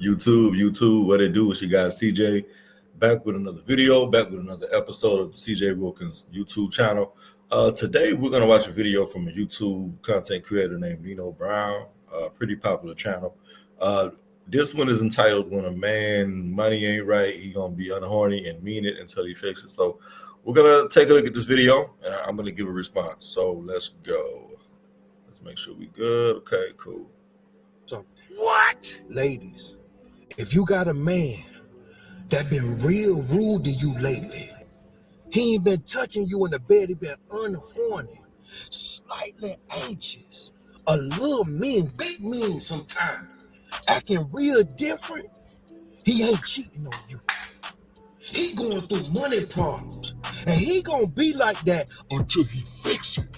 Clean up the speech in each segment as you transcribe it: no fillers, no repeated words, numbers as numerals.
YouTube, what it do is you got CJ back with another video, back with another episode of the CJ Wilkins YouTube channel. Today we're gonna watch a video from a YouTube content creator named Nino Brown, pretty popular channel. This one is entitled "When a Man Money Ain't Right, He Gonna Be Unhorny and Mean It Until He Fixes It." So we're gonna take a look at this video, and I'm gonna give a response. So let's go. Let's make sure we good. Okay, cool. What? Ladies, if you got a man that been real rude to you lately, he ain't been touching you in the bed, he been unhorny, slightly anxious, a little mean, big mean sometimes, acting real different, he ain't cheating on you. He going through money problems, and he gonna be like that until he fix it.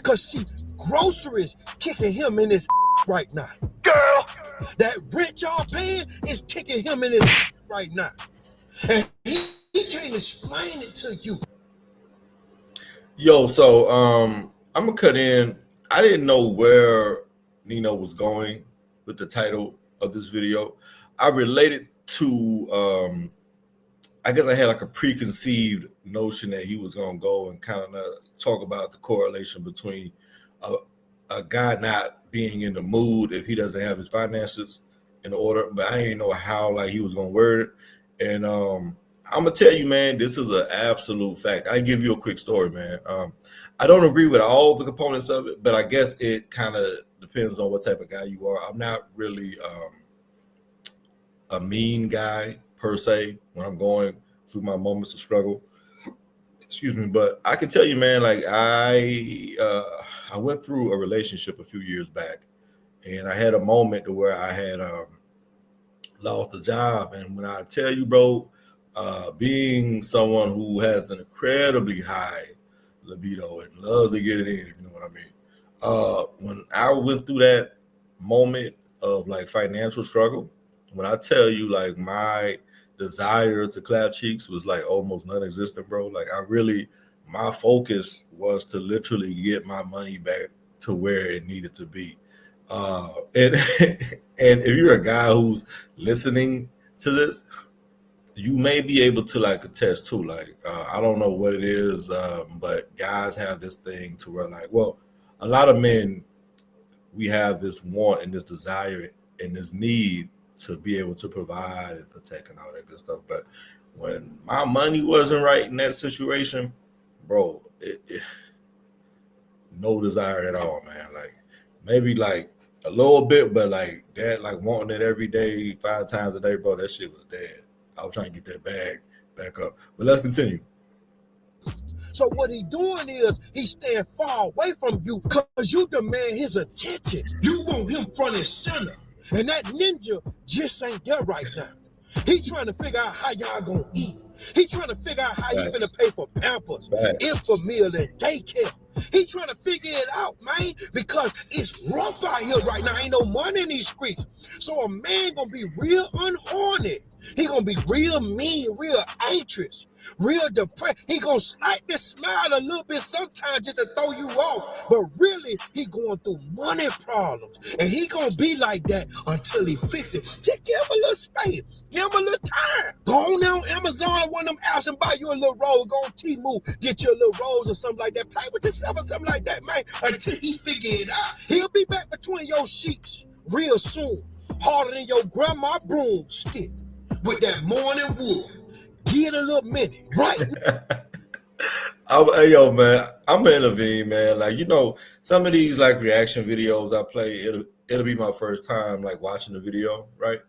Cause see, groceries kicking him in his right now. Girl! That rent y'all paying is kicking him in his right now. And he can't explain it to you. Yo, so I'm gonna cut in. I didn't know where Nino was going with the title of this video. I related to I guess I had like a preconceived notion that he was gonna go and kind of talk about the correlation between a guy not being in the mood if he doesn't have his finances in order, but I didn't know how like he was gonna word it. And I'm gonna tell you, man, this is an absolute fact. I give you a quick story, man. I don't agree with all the components of it, but I guess it kind of depends on what type of guy you are. I'm not really a mean guy per se when I'm going through my moments of struggle. Excuse me, but I can tell you, man, like I went through a relationship a few years back, and I had a moment to where I had lost a job. And when I tell you, bro, being someone who has an incredibly high libido and loves to get it in, if you know what I mean. When I went through that moment of like financial struggle, when I tell you like my desire to clap cheeks was like almost non-existent, bro. Like my focus was to literally get my money back to where it needed to be. And and if you're a guy who's listening to this, you may be able to like attest to like I don't know what it is, but guys have this thing to where like, well, a lot of men, we have this want and this desire and this need to be able to provide and protect and all that good stuff. But when my money wasn't right in that situation, bro, no desire at all, man. Like maybe like a little bit, but like that, like wanting it every day, 5 times a day, bro, that shit was dead. I was trying to get that bag back up. But let's continue. So what he doing is he staying far away from you because you demand his attention. You want him front and center. And that ninja just ain't there right now. He trying to figure out how y'all gonna eat. He trying to figure out how he finna pay for Pampers, Infamil, and daycare. He trying to figure it out, man, because it's rough out here right now. Ain't no money in these streets. So a man gonna be real unhorny. He gonna be real mean, real anxious, real depressed. He gonna slightly smile a little bit sometimes just to throw you off. But really, he going through money problems. And he gonna be like that until he fix it. Just give him a little space. Give him a little time. Go on down Amazon or one of them apps and buy you a little rose. Go on Temu, get you a little rose or something like that. Play with yourself or something like that, man, until he figure it out. He'll be back between your sheets real soon. Harder than your grandma broomstick with that morning wood. Give it a little minute, right? Hey, yo, man, I'm gonna intervene, man. Like, you know, some of these like reaction videos I play, it'll be my first time like watching the video, right?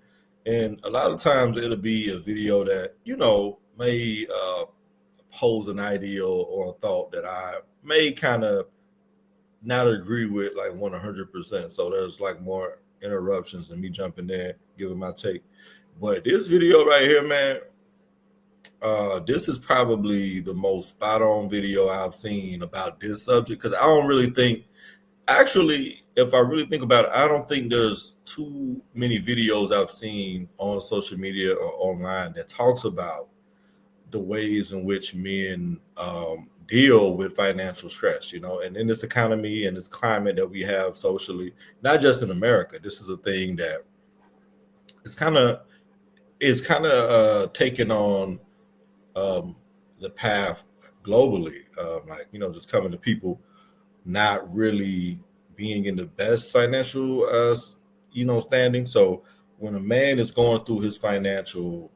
And a lot of times it'll be a video that, you know, may pose an ideal or a thought that I may kind of not agree with like 100%. So there's like more interruptions than me jumping in, giving my take. But this video right here, man, this is probably the most spot on video I've seen about this subject, because I don't really think, actually, if I really think about it, I don't think there's too many videos I've seen on social media or online that talks about the ways in which men deal with financial stress, you know, and in this economy and this climate that we have socially, not just in America. This is a thing that it's kind of taking on um, the path globally, like just coming to people not really being in the best financial standing. So when a man is going through his financial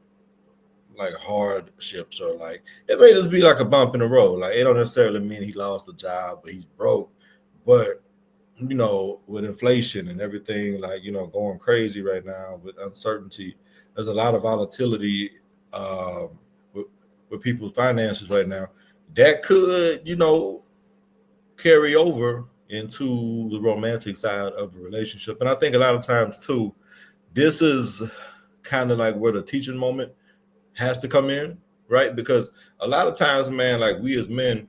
like hardships, or like it may just be like a bump in the road, like it don't necessarily mean he lost a job but he's broke, but with inflation and everything, like, going crazy right now with uncertainty, there's a lot of volatility um, with, with people's finances right now that could, carry over into the romantic side of a relationship. And I think a lot of times, too, this is kind of like where the teaching moment has to come in, right? Because a lot of times, man, like we as men,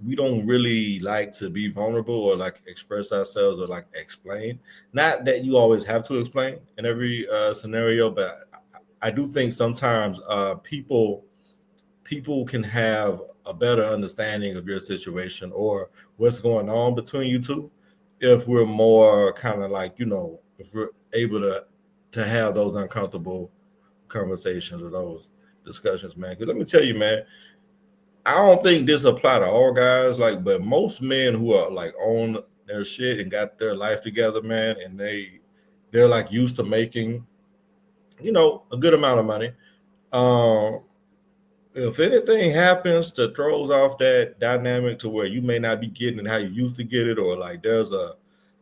we don't really like to be vulnerable or like express ourselves or like explain. Not that you always have to explain in every scenario, but I do think sometimes people can have a better understanding of your situation or what's going on between you two if we're more kind of like, if we're able to have those uncomfortable conversations or those discussions, man. Because let me tell you, man, I don't think this apply to all guys, like, but most men who are like on their shit and got their life together, man, and they're like used to making, a good amount of money. Um, if anything happens to throws off that dynamic to where you may not be getting it how you used to get it, or like there's a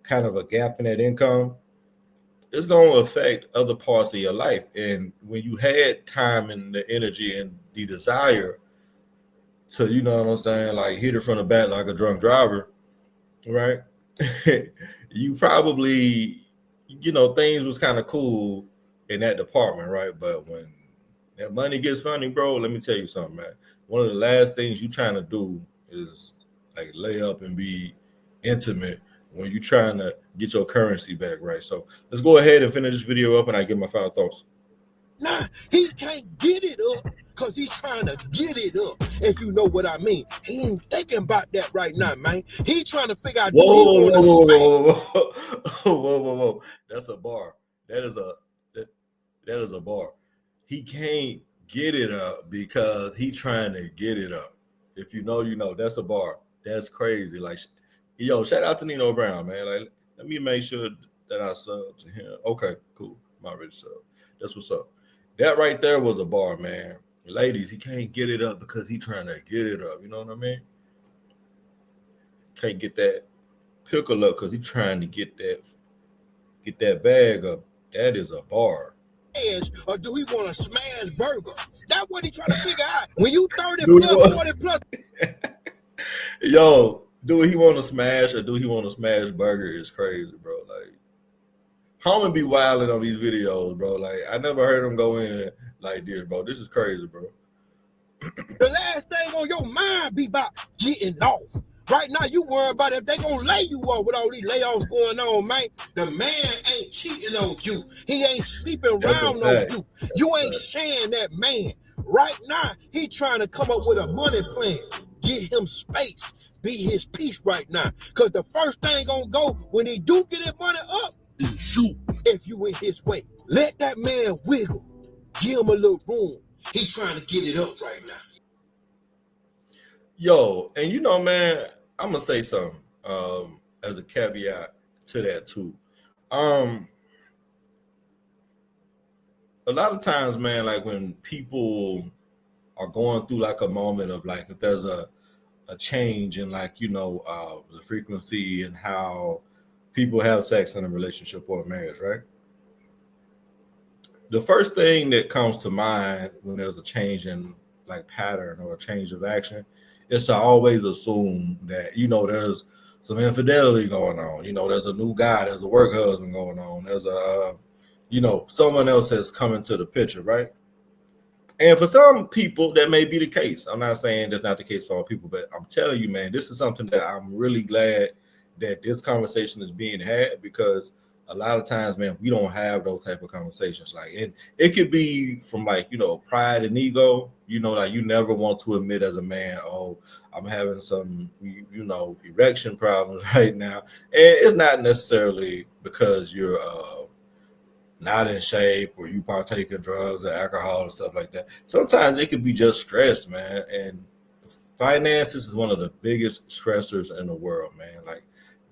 kind of a gap in that income, it's going to affect other parts of your life. And when you had time and the energy and the desire to, what I'm saying, like hit it from the back like a drunk driver, right? You probably, things was kind of cool in that department, right? But when that money gets funny, bro, let me tell you something, man. One of the last things you trying to do is like lay up and be intimate when you trying to get your currency back, right? So let's go ahead and finish this video up and I give my final thoughts. Nah, he can't get it up because he's trying to get it up, if you know what I mean. He ain't thinking about that right now, man. He trying to figure out, do he Whoa, want whoa, to whoa, smack? whoa, whoa, whoa, whoa, whoa, whoa. That's a bar. That is that is a bar. He can't get it up because he trying to get it up. If you know, you know. That's a bar. That's crazy. Like, yo, shout out to Nino Brown, man. Like, let me make sure that I sub to him. Okay, cool. I'm already sub. That's what's up. That right there was a bar, man. Ladies, he can't get it up because he trying to get it up. You know what I mean? Can't get that pickle up because he trying to get that bag up. That is a bar. Or do he want to smash burger? That's what he trying to figure out. When you 30 Do he plus, want, 40 plus, yo, do he want to smash or do he want to smash burger is crazy, bro. Like, Holman be wilding on these videos, bro. Like, I never heard him go in like this, bro. This is crazy, bro. the last thing on your mind be about getting off. Right now, you worry about if they gonna lay you off with all these layoffs going on, man. The man ain't cheating on you. He ain't sleeping That's a around on fact. you. That's You a ain't fact. sharing that man. Right now, he trying to come up with a money plan. Get him space. Be his peace right now. Because the first thing gonna go when he do get his money up is you. If you in his way, let that man wiggle. Give him a little room. He trying to get it up right now. Yo, and man, I'm gonna say something as a caveat to that too. Um, a lot of times, man, like when people are going through like a moment of like if there's a change in like the frequency and how people have sex in a relationship or a marriage, right? The first thing that comes to mind when there's a change in like pattern or a change of action is to always assume that there's some infidelity going on. There's a new guy, there's a work husband going on, there's a someone else has come into the picture, right? And for some people, that may be the case. I'm not saying that's not the case for all people, but I'm telling you, man, this is something that I'm really glad that this conversation is being had, because a lot of times, man, we don't have those type of conversations. Like, and it could be from like, pride and ego, like you never want to admit as a man, oh, I'm having some, erection problems right now. And it's not necessarily because you're not in shape or you partake in drugs or alcohol and stuff like that. Sometimes it could be just stress, man. And finances is one of the biggest stressors in the world, man. Like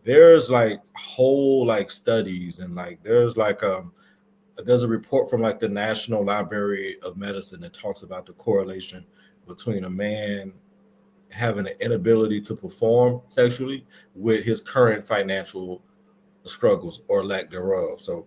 there's like whole like studies and like there's a report from like the National Library of Medicine that talks about the correlation between a man having an inability to perform sexually with his current financial struggles or lack thereof. So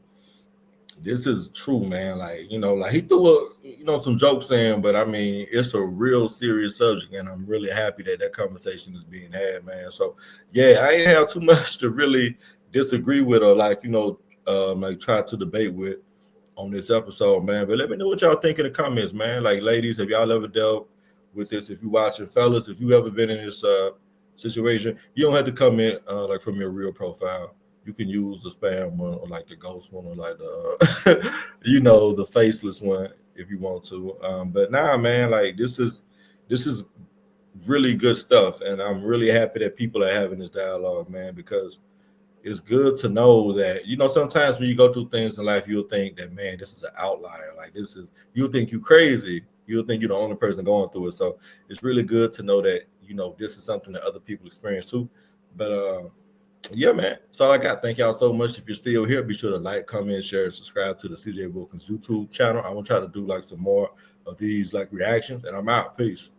this is true, man. Like, like he threw some jokes in, but I mean, it's a real serious subject, and I'm really happy that that conversation is being had, man. So, yeah, I ain't have too much to really disagree with or like try to debate with on this episode, man. But let me know what y'all think in the comments, man. Like, ladies, have y'all ever dealt with this? If you watching, fellas, if you ever been in this situation, you don't have to comment like from your real profile. You can use the spam one or like the ghost one or like the the faceless one if you want to. But nah, man, like this is really good stuff, and I'm really happy that people are having this dialogue, man, because it's good to know that sometimes when you go through things in life, you'll think that, man, this is an outlier. Like you'll think you crazy. You'll think you're the only person going through it. So it's really good to know that this is something that other people experience too. But yeah, man. That's all I got. Thank y'all so much. If you're still here, be sure to like, comment, share, and subscribe to the CJ Wilkins YouTube channel. I want to try to do like some more of these like reactions, and I'm out. Peace.